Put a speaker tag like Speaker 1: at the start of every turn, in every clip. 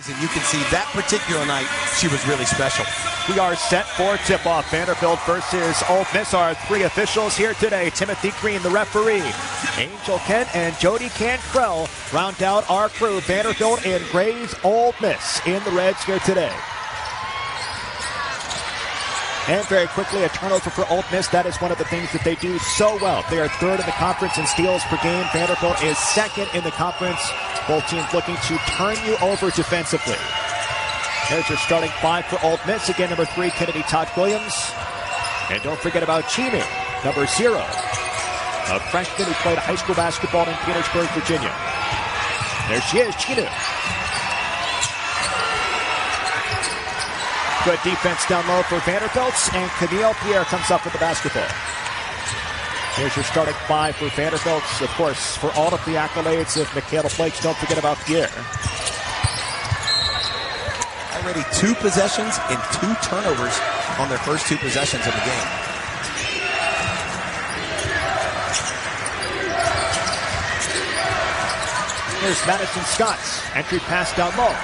Speaker 1: and you can see that particular night she was really special.
Speaker 2: We are set for tip-off. Vanderbilt versus Ole Miss. Our three officials here today. Timothy Green, the referee. Angel Kent and Jody Cantrell round out our crew. Vanderbilt in grays, Ole Miss in the reds here today. And very quickly, a turnover for Ole Miss. That is one of the things that they do so well. They are third in the conference in steals per game. Vanderbilt is second in the conference. Both teams looking to turn you over defensively. There's your starting five for Ole Miss. Again, number 3, Kennedy Todd Williams. And don't forget about Chinu, number 0. A freshman who played high school basketball in Petersburg, Virginia. There she is, Chinu. Good defense down low for Vanderbilt, and Camille Pierre comes up with the basketball. Here's your starting five for Vanderbilt. Of course, for all of the accolades of Michaela Flakes, don't forget about Pierre.
Speaker 1: Already 2 possessions and 2 turnovers on their first 2 possessions of the game.
Speaker 2: Here's Madison Scott's entry pass down low.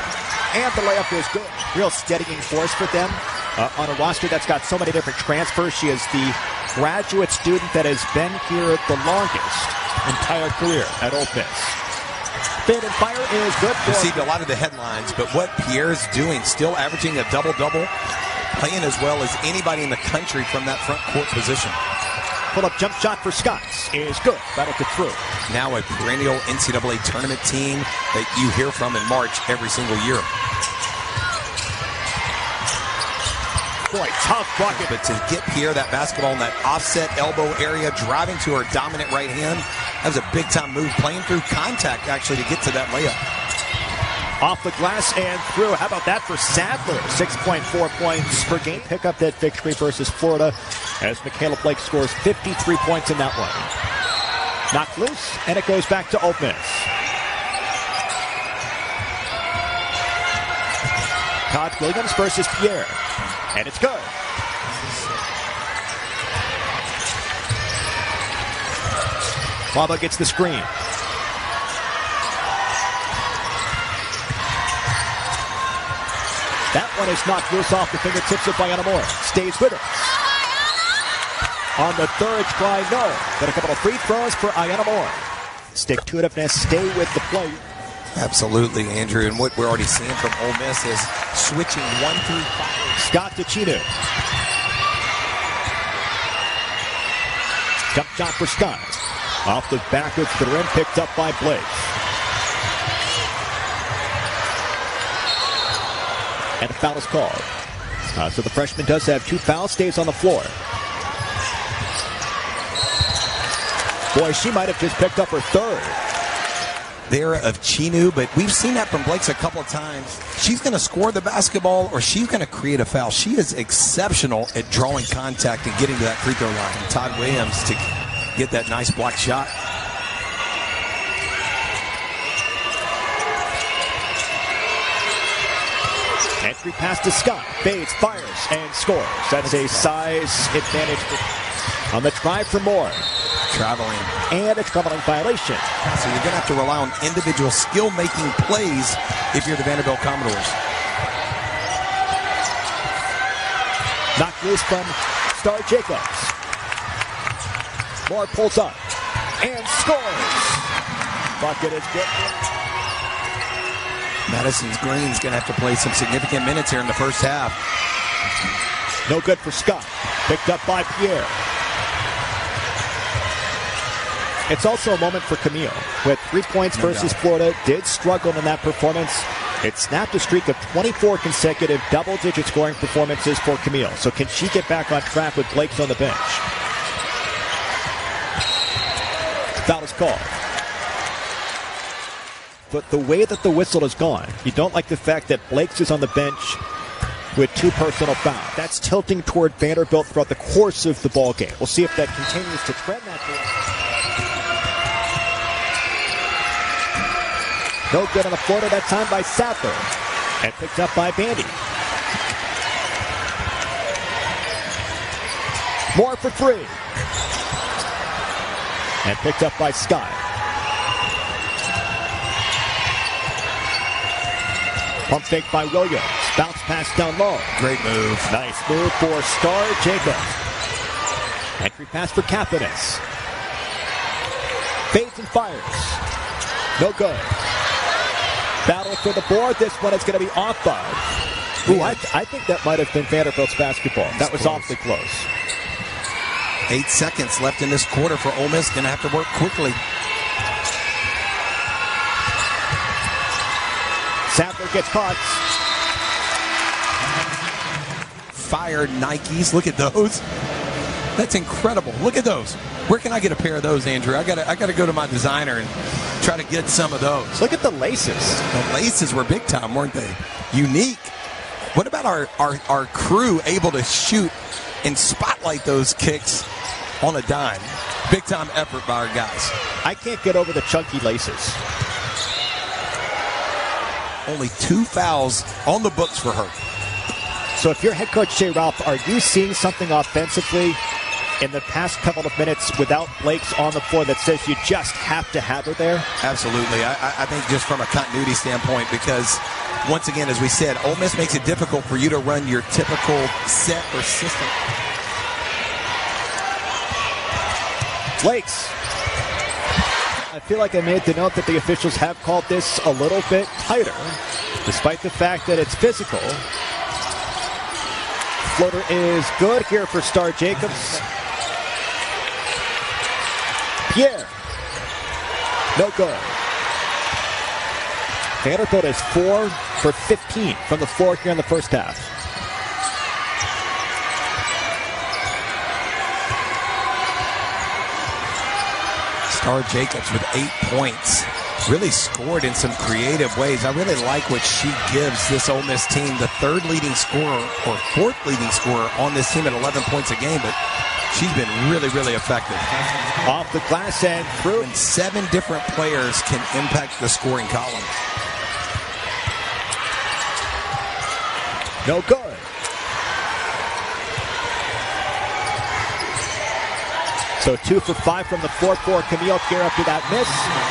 Speaker 2: And the layup is good. Real steadying force for them on a roster that's got so many different transfers. She is the graduate student that has been here the longest entire career at Ole Miss. Spin and fire is good.
Speaker 1: Received a lot of the headlines, but what Pierre's doing, still averaging a double-double, playing as well as anybody in the country from that front court position.
Speaker 2: Pull-up jump shot for Scotts is good. That'll get through.
Speaker 1: Now a perennial NCAA tournament team that you hear from in March every single year.
Speaker 2: Boy, tough bucket.
Speaker 1: But to get Pierre that basketball in that offset elbow area, driving to her dominant right hand, that was a big-time move, playing through contact, actually, to get to that layup.
Speaker 2: Off the glass and through. How about that for Sadler? 6.4 points per game. Pick up that victory versus Florida as Michaela Blake scores 53 points in that one. Knocked loose, and it goes back to Ole Miss. Todd Williams versus Pierre. And it's good. Baba gets the screen. That one is knocked loose off the fingertips of Ayanna Moore. Stays with it. On the third try, no. Got a couple of free throws for Ayanna Moore. Stick-to-itiveness, stay with the play.
Speaker 1: Absolutely, Andrew. And what we're already seeing from Ole Miss is switching 1 through 5.
Speaker 2: Scott to Chinu. Jump shot for Scott. Off the back of the rim, picked up by Blake. And a foul is called. So the freshman does have 2 fouls, stays on the floor. Boy, she might have just picked up her 3rd.
Speaker 1: There of Chinu, but we've seen that from Blake's a couple of times. She's going to score the basketball or she's going to create a foul. She is exceptional at drawing contact and getting to that free throw line. And Todd Williams to get that nice block shot.
Speaker 2: Entry pass to Scott. Bates fires and scores. That's a size advantage on the drive for Moore.
Speaker 1: Traveling.
Speaker 2: And a traveling violation.
Speaker 1: So you're going to have to rely on individual skill-making plays if you're the Vanderbilt Commodores.
Speaker 2: Knocked loose from Starr Jacobs. Moore pulls up and scores. Bucket is good.
Speaker 1: Madison's Green's going to have to play some significant minutes here in the first half.
Speaker 2: No good for Scott. Picked up by Pierre. It's also a moment for Camille. With 3 points versus Florida, did struggle in that performance. It snapped a streak of 24 consecutive double-digit scoring performances for Camille. So can she get back on track with Blake's on the bench? Foul is called. But the way that the whistle has gone, you don't like the fact that Blake's is on the bench with 2 personal fouls. That's tilting toward Vanderbilt throughout the course of the ball game. We'll see if that continues to trend that way. No good on the Florida that time by Sadler. And picked up by Bandy. Moore for 3. And picked up by Scott. Pump fake by Williams. Bounce pass down low.
Speaker 1: Great move.
Speaker 2: Nice move for Starr Jacobs. Entry pass for Kapanis. Fades and fires. No good. Battle for the board. This one is going to be off by. Ooh, I think that might have been Vanderbilt's basketball. That was awfully close.
Speaker 1: 8 seconds left in this quarter for Ole Miss. Going to have to work quickly.
Speaker 2: Sadler gets caught.
Speaker 1: Fired Nikes. Look at those. That's incredible. Look at those. Where can I get a pair of those, Andrew? I gotta go to my designer and try to get some of those.
Speaker 2: Look at the laces.
Speaker 1: The laces were big time, weren't they? Unique. What about our crew able to shoot and spotlight those kicks on a dime? Big time effort by our guys.
Speaker 2: I can't get over the chunky laces.
Speaker 1: Only 2 fouls on the books for her.
Speaker 2: So if you're head coach Jay Ralph, are you seeing something offensively in the past couple of minutes without Blake's on the floor that says you just have to have her there?
Speaker 1: Absolutely. I think just from a continuity standpoint, because once again, as we said, Ole Miss makes it difficult for you to run your typical set or system.
Speaker 2: Blake's. I feel like I made the note that the officials have called this a little bit tighter, despite the fact that it's physical. Floater is good here for Starr Jacobs. Pierre. No good. Vanderbilt is 4 for 15 from the floor here in the first half.
Speaker 1: Starr Jacobs with 8 points. Really scored in some creative ways. I really like what she gives this Ole Miss team. The third leading scorer or fourth leading scorer on this team at 11 points a game, but she's been really, really effective.
Speaker 2: Off the glass and through.
Speaker 1: And 7 different players can impact the scoring column.
Speaker 2: No good. So 2 for 5 from the floor for Camille Pierre after that miss.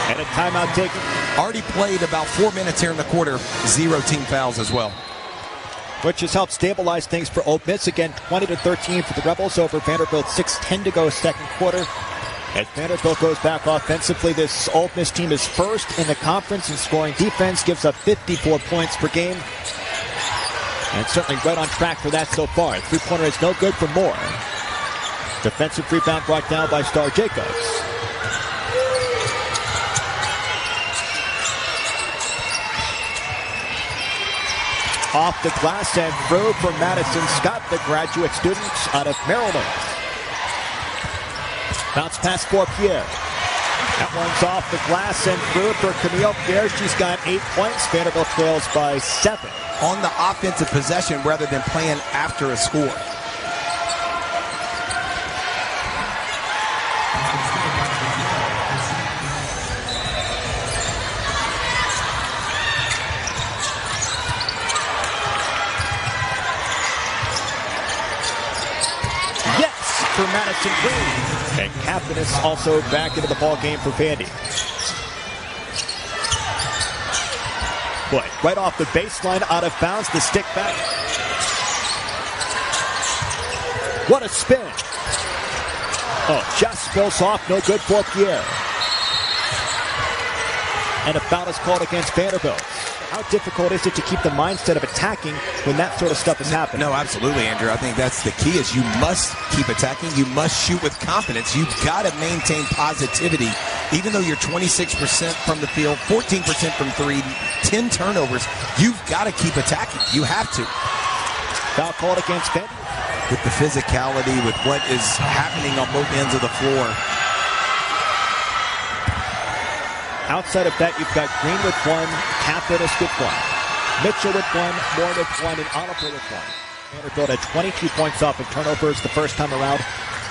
Speaker 2: And a timeout taken.
Speaker 1: Already played about 4 minutes here in the quarter. 0 team fouls as well.
Speaker 2: Which has helped stabilize things for Ole Miss. Again, 20-13 for the Rebels over Vanderbilt. 6:10 to go second quarter. As Vanderbilt goes back offensively, this Ole Miss team is first in the conference in scoring defense. Gives up 54 points per game. And certainly right on track for that so far. Three-pointer is no good for Moore. Defensive rebound brought down by Starr Jacobs. Off the glass and through for Madison Scott, the graduate student out of Maryland. Bounce pass for Pierre. That one's off the glass and through for Camille Pierre. She's got 8 points. Vanderbilt trails by 7.
Speaker 1: On the offensive possession rather than playing after a score.
Speaker 2: For Madison Green. And Kapanis also back into the ball game for Vandy. Boy, right off the baseline, out of bounds, the stick back. What a spin. Oh, just spills off, no good for Pierre. And a foul is called against Vanderbilt. How difficult is it to keep the mindset of attacking when that sort of stuff is happening?
Speaker 1: No, absolutely, Andrew. I think that's the key is you must keep attacking. You must shoot with confidence. You've got to maintain positivity. Even though you're 26% from the field, 14% from 3, 10 turnovers, you've got to keep attacking. You have to.
Speaker 2: Foul called against Benton.
Speaker 1: With the physicality, with what is happening on both ends of the floor.
Speaker 2: Outside of that, you've got Green with 1, Kapanis with 1, Mitchell with 1, Moore with 1, and Oliver with 1. Vanderbilt had 22 points off of turnovers the first time around.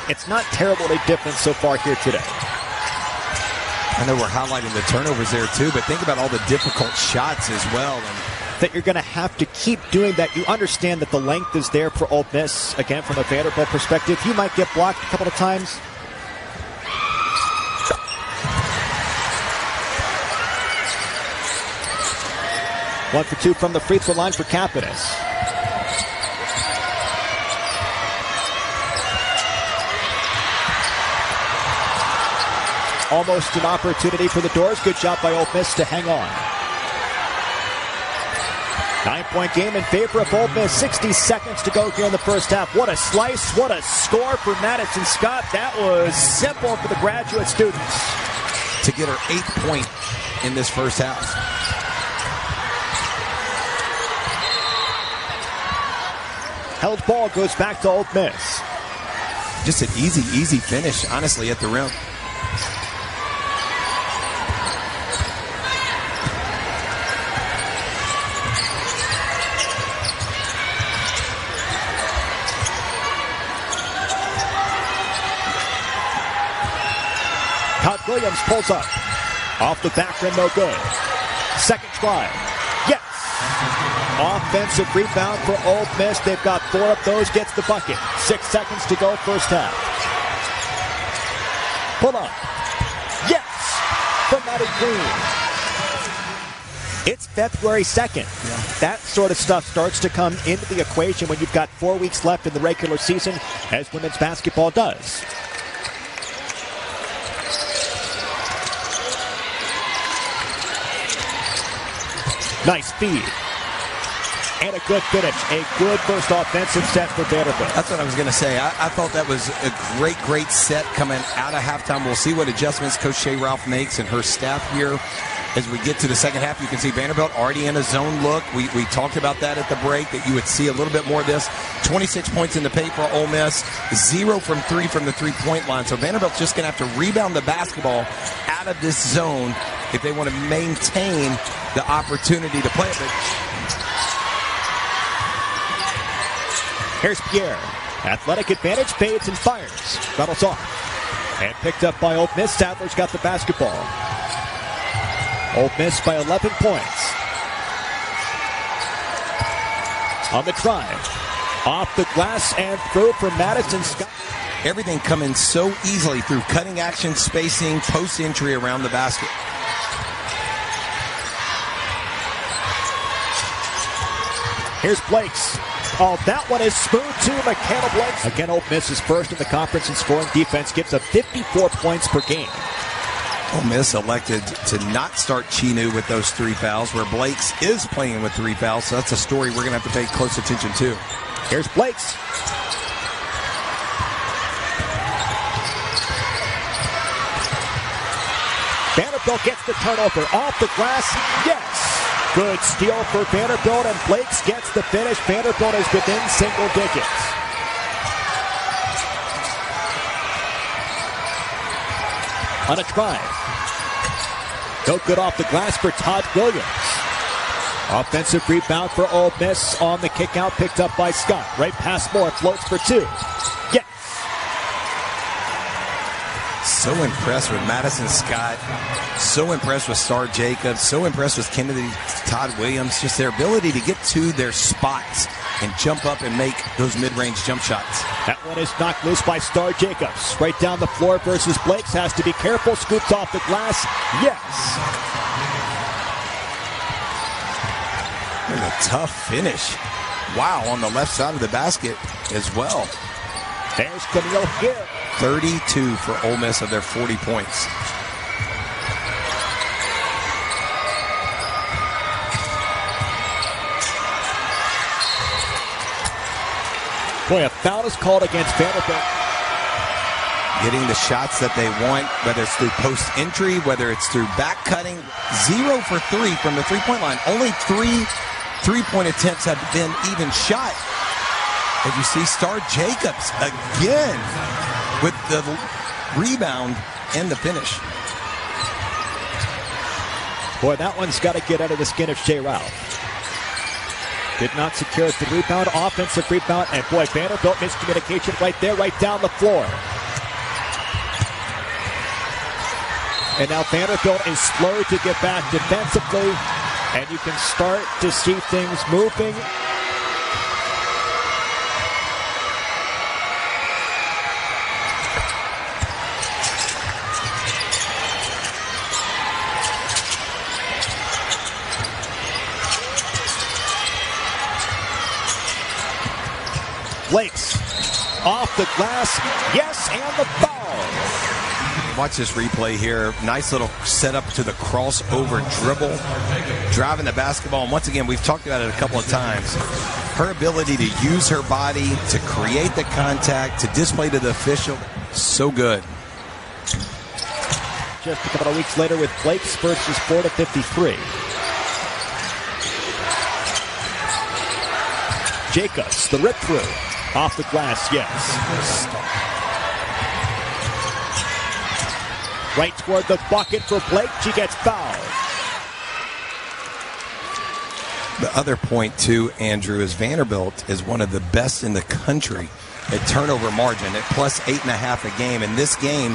Speaker 2: It's not terribly different so far here today.
Speaker 1: I know we're highlighting the turnovers there too, but think about all the difficult shots as well. And
Speaker 2: that you're going to have to keep doing that. You understand that the length is there for Ole Miss. Again, from a Vanderbilt perspective, you might get blocked a couple of times. 1 for 2 from the free throw line for Capitas. Almost an opportunity for the Doors. Good job by Ole Miss to hang on. 9-point game in favor of Ole Miss. 60 seconds to go here in the first half. What a slice. What a score for Madison Scott. That was simple for the graduate students.
Speaker 1: To get her 8th point in this first half.
Speaker 2: Held ball goes back to Ole Miss.
Speaker 1: Just an easy finish, honestly, at the rim.
Speaker 2: Todd Williams pulls up. Off the back rim, no good. Second try. Yes. Offensive rebound for Ole Miss. They've got 4 of those. Gets the bucket. 6 seconds to go, first half. Pull up. Yes. From Maddie Green. It's February 2nd. Yeah. That sort of stuff starts to come into the equation when you've got 4 weeks left in the regular season, as women's basketball does. Nice feed. And a good finish. A good first offensive set for Vanderbilt.
Speaker 1: That's what I was going to say. I thought that was a great set coming out of halftime. We'll see what adjustments Coach Shea Ralph makes and her staff here. As we get to the second half, you can see Vanderbilt already in a zone look. We talked about that at the break, that you would see a little bit more of this. 26 points in the paint for Ole Miss. 0 from 3 from the three-point line. So Vanderbilt's just going to have to rebound the basketball out of this zone if they want to maintain the opportunity to play it. But
Speaker 2: here's Pierre. Athletic advantage, fades and fires. Rattles off. And picked up by Ole Miss. Sadler's got the basketball. Ole Miss by 11 points. On the drive. Off the glass and through for Madison Scott.
Speaker 1: Everything coming so easily through cutting action, spacing, post entry around the basket.
Speaker 2: Here's Blakes. Oh, that one is smooth too. McKenna Blakes. Again, Ole Miss is first in the conference in scoring. Defense gives up 54 points per game.
Speaker 1: Ole Miss elected to not start Chinu with those 3 fouls, where Blakes is playing with 3 fouls. So that's a story we're going to have to pay close attention to.
Speaker 2: Here's Blakes. Vanderbilt gets the turnover off the glass. Yes. Good steal for Vanderbilt, and Blakes gets the finish. Vanderbilt is within single digits. On a drive. No good off the glass for Todd Williams. Offensive rebound for Ole Miss on the kick out, picked up by Scott. Right past Moore, floats for 2. Yes.
Speaker 1: So impressed with Madison Scott. So impressed with Starr Jacobs. So impressed with Kennedy Todd Williams. Just their ability to get to their spots and jump up and make those mid-range jump shots.
Speaker 2: That one is knocked loose by Starr Jacobs. Right down the floor versus Blakes. Has to be careful. Scoops off the glass. Yes.
Speaker 1: And a tough finish. Wow, on the left side of the basket as well.
Speaker 2: There's Camille Gibb.
Speaker 1: 32 for Ole Miss of their 40 points.
Speaker 2: Boy, a foul is called against Vanderbilt.
Speaker 1: Getting the shots that they want, whether it's through post entry, whether it's through back cutting. 0 for 3 from the three-point line. Only 3 three-point attempts have been even shot. As you see, Starr Jacobs again with the rebound and the finish.
Speaker 2: Boy, that one's got to get out of the skin of Shea Ralph. Did not secure the rebound, offensive rebound, and boy, Vanderbilt miscommunication right there, right down the floor. And now Vanderbilt is slow to get back defensively, and you can start to see things moving. Blake's off the glass. Yes, and the foul.
Speaker 1: Watch this replay here. Nice little setup to the crossover dribble, driving the basketball. And once again, we've talked about it a couple of times. Her ability to use her body to create the contact, to display to the official, so good.
Speaker 2: Just a couple of weeks later with Blake's versus 4-53. Jacobs, the rip through. Off the glass, yes. Right toward the bucket for Blake. She gets fouled.
Speaker 1: The other point, too, Andrew, is Vanderbilt is one of the best in the country at turnover margin at plus 8.5 a game. In this game,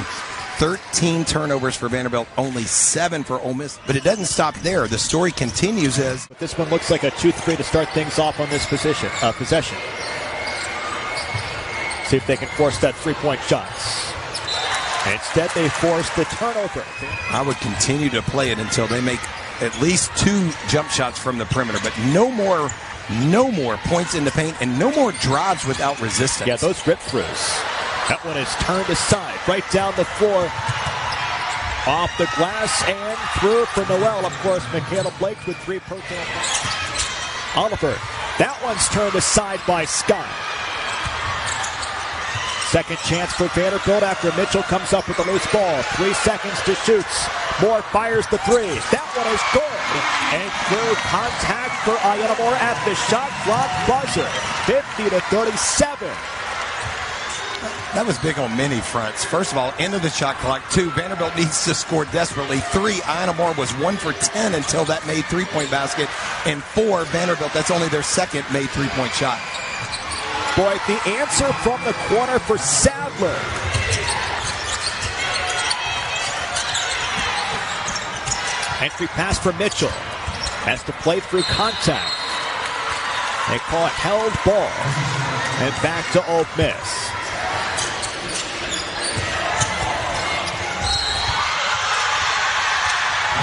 Speaker 1: 13 turnovers for Vanderbilt, only 7 for Ole Miss. But it doesn't stop there. The story continues as...
Speaker 2: But this one looks like a 2-3 to start things off on this possession. See if they can force that three-point shots. Instead, they force the turnover.
Speaker 1: I would continue to play it until they make at least 2 jump shots from the perimeter, but no more points in the paint and no more drives without resistance.
Speaker 2: Yeah, those rip throughs. That one is turned aside, right down the floor. Off the glass and through for Noel. Of course, Michaela Blake with 3 personal. Oliver. That one's turned aside by Scott. Second chance for Vanderbilt after Mitchell comes up with a loose ball. 3 seconds to shoot. Moore fires the 3. That one is good. And through contact for Ayanna Moore at the shot clock buzzer. 50-37.
Speaker 1: That was big on many fronts. First of all, end of the shot clock. 2, Vanderbilt needs to score desperately. 3, Ayanna Moore was 1 for 10 until that made three-point basket. And 4, Vanderbilt, that's only their second made three-point shot.
Speaker 2: Boy, the answer from the corner for Sadler. Entry pass for Mitchell. Has to play through contact. They call it held ball. And back to Ole Miss.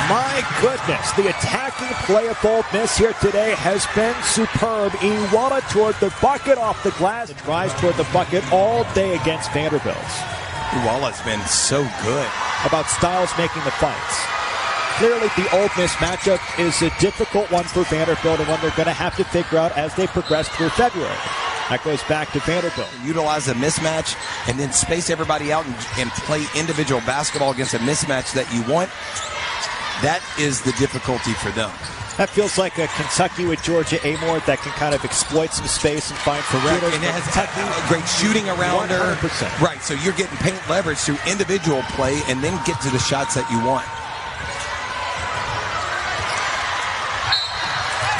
Speaker 2: My goodness, the attacking play of Ole Miss here today has been superb. Iwala toward the bucket off the glass. It drives toward the bucket all day against Vanderbilt.
Speaker 1: Iwala's been so good.
Speaker 2: About Styles making the fights. Clearly, the Ole Miss matchup is a difficult one for Vanderbilt and one they're going to have to figure out as they progress through February. That goes back to Vanderbilt.
Speaker 1: Utilize a mismatch and then space everybody out and play individual basketball against a mismatch that you want. That is the difficulty for them.
Speaker 2: That feels like a Kentucky with Georgia Amore that can kind of exploit some space and find perimeter.
Speaker 1: And it has great shooting around
Speaker 2: 100%.
Speaker 1: her. Right, so you're getting paint leverage through individual play and then get to the shots that you want.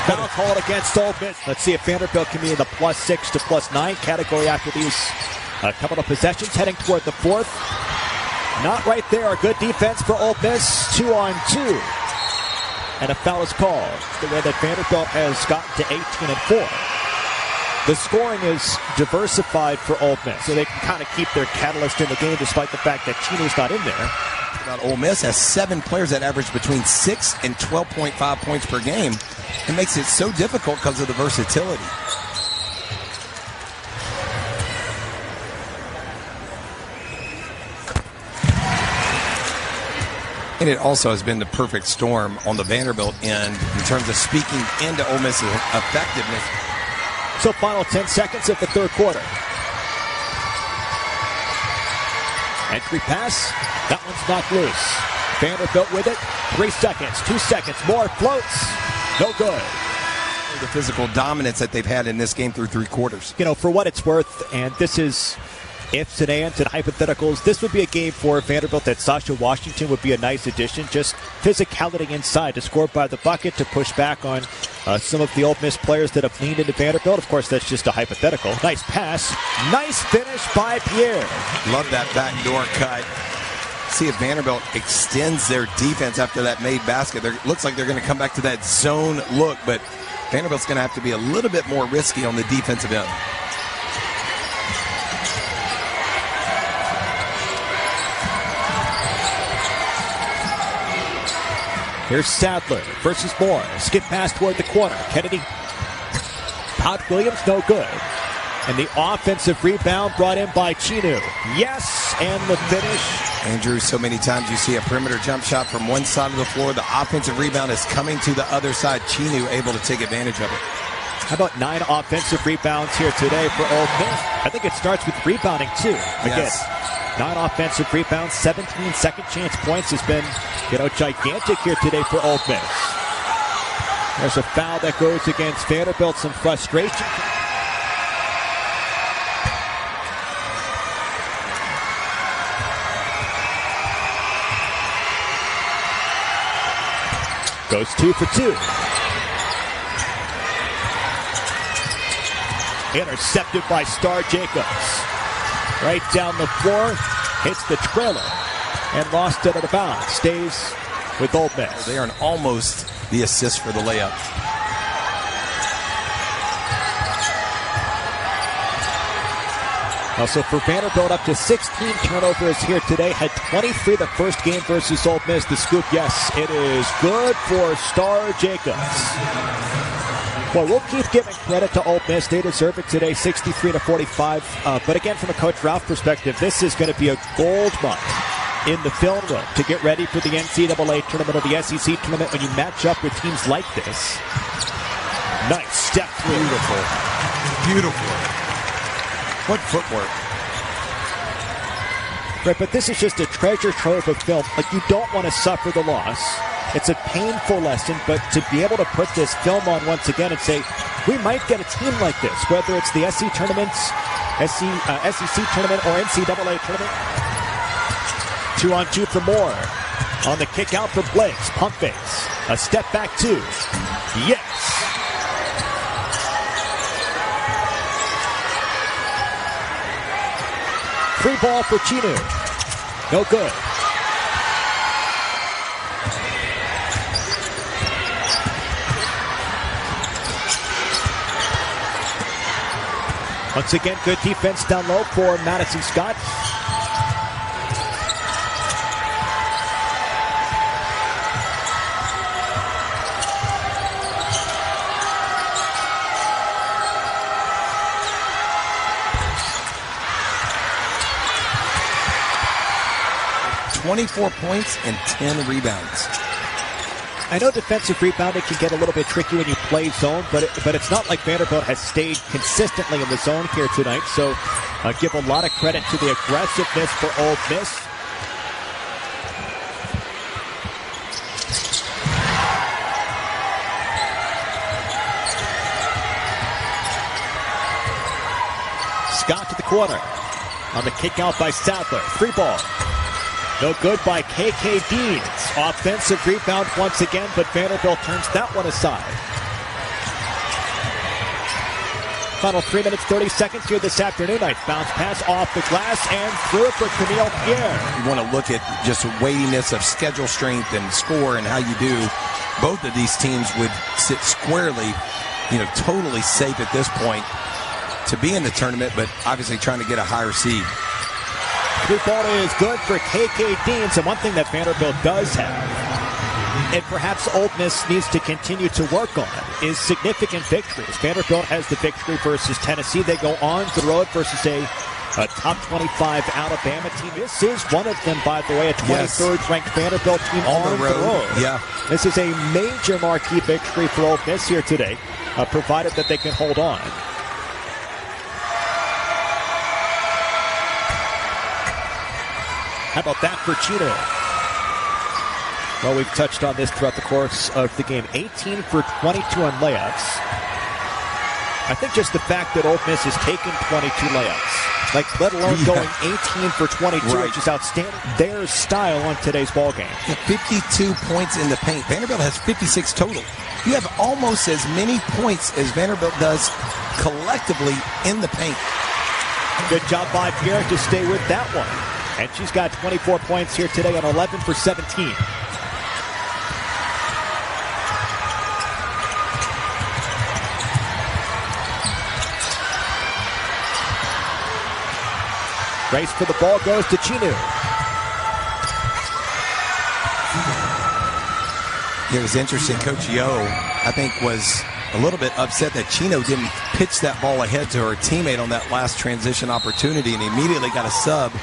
Speaker 2: Foul called against Ole Miss. Let's see if Vanderbilt can be in the +6 to +9 category after these couple of possessions, heading toward the 4th. Not right there. A good defense for Ole Miss. 2-on-2. And a foul is called. The way that Vanderbilt has gotten to 18-4. The scoring is diversified for Ole Miss, so they can kind of keep their catalyst in the game despite the fact that Chinu's not in there.
Speaker 1: Ole Miss has 7 players that average between 6 and 12.5 points per game. It makes it so difficult because of the versatility. And it also has been the perfect storm on the Vanderbilt end in terms of speaking into Ole Miss's effectiveness.
Speaker 2: So final 10 seconds of the third quarter. Entry pass. That one's knocked loose. Vanderbilt with it. 3 seconds. 2 seconds. More floats. No good.
Speaker 1: The physical dominance that they've had in this game through 3 quarters.
Speaker 2: You know, for what it's worth, and this is ifs and ands and hypotheticals, this would be a game for Vanderbilt that Sasha Washington would be a nice addition. Just physicality inside to score by the bucket, to push back on some of the Ole Miss players that have leaned into Vanderbilt. Of course, that's just a hypothetical. Nice pass. Nice finish by Pierre.
Speaker 1: Love that backdoor cut. See if Vanderbilt extends their defense after that made basket. Looks like they're going to come back to that zone look, but Vanderbilt's going to have to be a little bit more risky on the defensive end.
Speaker 2: Here's Sadler versus Moore. Skip pass toward the corner. Kennedy. Todd Williams, no good. And the offensive rebound brought in by Chinu. Yes, and the finish.
Speaker 1: Andrew, so many times you see a perimeter jump shot from one side of the floor. The offensive rebound is coming to the other side. Chinu able to take advantage of it.
Speaker 2: How about 9 offensive rebounds here today for Ole Miss? I think it starts with rebounding, too. Again,
Speaker 1: Yes.
Speaker 2: 9 offensive rebounds, 17 second chance points has been, gigantic here today for Ole Miss. There's a foul that goes against Vanderbilt, some frustration. Goes 2 for 2. Intercepted by Starr Jacobs. Right down the floor, hits the trailer, and lost it at a bounce. Stays with Ole Miss.
Speaker 1: They earn almost the assist for the layup.
Speaker 2: Also for Vanderbilt, up to 16 turnovers here today. Had 23 the first game versus Ole Miss. The scoop, yes, it is good for Starr Jacobs. Well, we'll keep giving credit to Ole Miss. They deserve it today, 63-45. But again, from a Coach Ralph perspective, this is going to be a gold month in the film room to get ready for the NCAA tournament or the SEC tournament when you match up with teams like this. Nice step through.
Speaker 1: Beautiful. What footwork.
Speaker 2: Right, but this is just a treasure trove of film. Like, you don't want to suffer the loss. It's a painful lesson, but to be able to put this film on once again and say, we might get a team like this, whether it's the SEC tournament or NCAA tournament. 2-on-2 for Moore. On the kick out for Blakes. Pump fakes. A step back 2. Yes. Free ball for Chinu. No good. Once again, good defense down low for Madison Scott.
Speaker 1: .24 points and 10 rebounds.
Speaker 2: I know defensive rebounding can get a little bit tricky when you play zone, but it's not like Vanderbilt has stayed consistently in the zone here tonight. So give a lot of credit to the aggressiveness for Ole Miss. Scott to the corner. On the kick out by Sadler. Free ball. No good by K.K. Deans. Offensive rebound once again, but Vanderbilt turns that one aside. Final 3 minutes, 30 seconds here this afternoon. Nice bounce pass off the glass and through for Camille Pierre.
Speaker 1: You want to look at just weightiness of schedule strength and score and how you do. Both of these teams would sit squarely, totally safe at this point to be in the tournament, but obviously trying to get a higher seed.
Speaker 2: Free ball is good for K.K. Deans, and one thing that Vanderbilt does have, and perhaps Ole Miss needs to continue to work on, is significant victories. Vanderbilt has the victory versus Tennessee. They go on the road versus a top 25 Alabama team. This is one of them, by the way, a 23rd ranked Vanderbilt team on the road.
Speaker 1: Yeah.
Speaker 2: This is a major marquee victory for Ole Miss here today, provided that they can hold on. How about that for Chino? Well, we've touched on this throughout the course of the game. 18 for 22 on layups. I think just the fact that Ole Miss has taken 22 layups, let alone going 18 for 22, which is outstanding. Their style on today's ball game.
Speaker 1: 52 points in the paint. Vanderbilt has 56 total. You have almost as many points as Vanderbilt does collectively in the paint.
Speaker 2: Good job by Pierre to stay with that one. And she's got 24 points here today on 11 for 17. Race for the ball goes to Chinu.
Speaker 1: It was interesting. Coach Yo, I think, was a little bit upset that Chino didn't pitch that ball ahead to her teammate on that last transition opportunity, and immediately got a sub.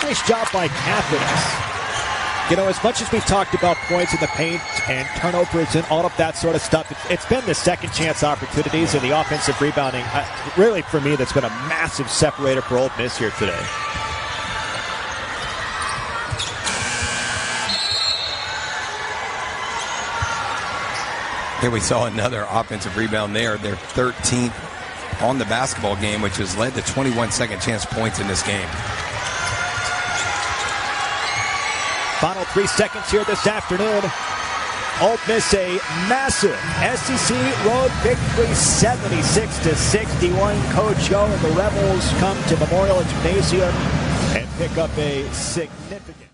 Speaker 2: Nice job by Athens. You know, as much as we've talked about points in the paint and turnovers and all of that sort of stuff, it's been the second chance opportunities and the offensive rebounding. Really, for me, that's been a massive separator for Ole Miss here today.
Speaker 1: Here we saw another offensive rebound there. Their 13th on the basketball game, which has led to 21 second chance points in this game.
Speaker 2: Final 3 seconds here this afternoon. Ole Miss a massive SEC road victory, 76-61. Coach Yo and the Rebels come to Memorial Gymnasium and pick up a significant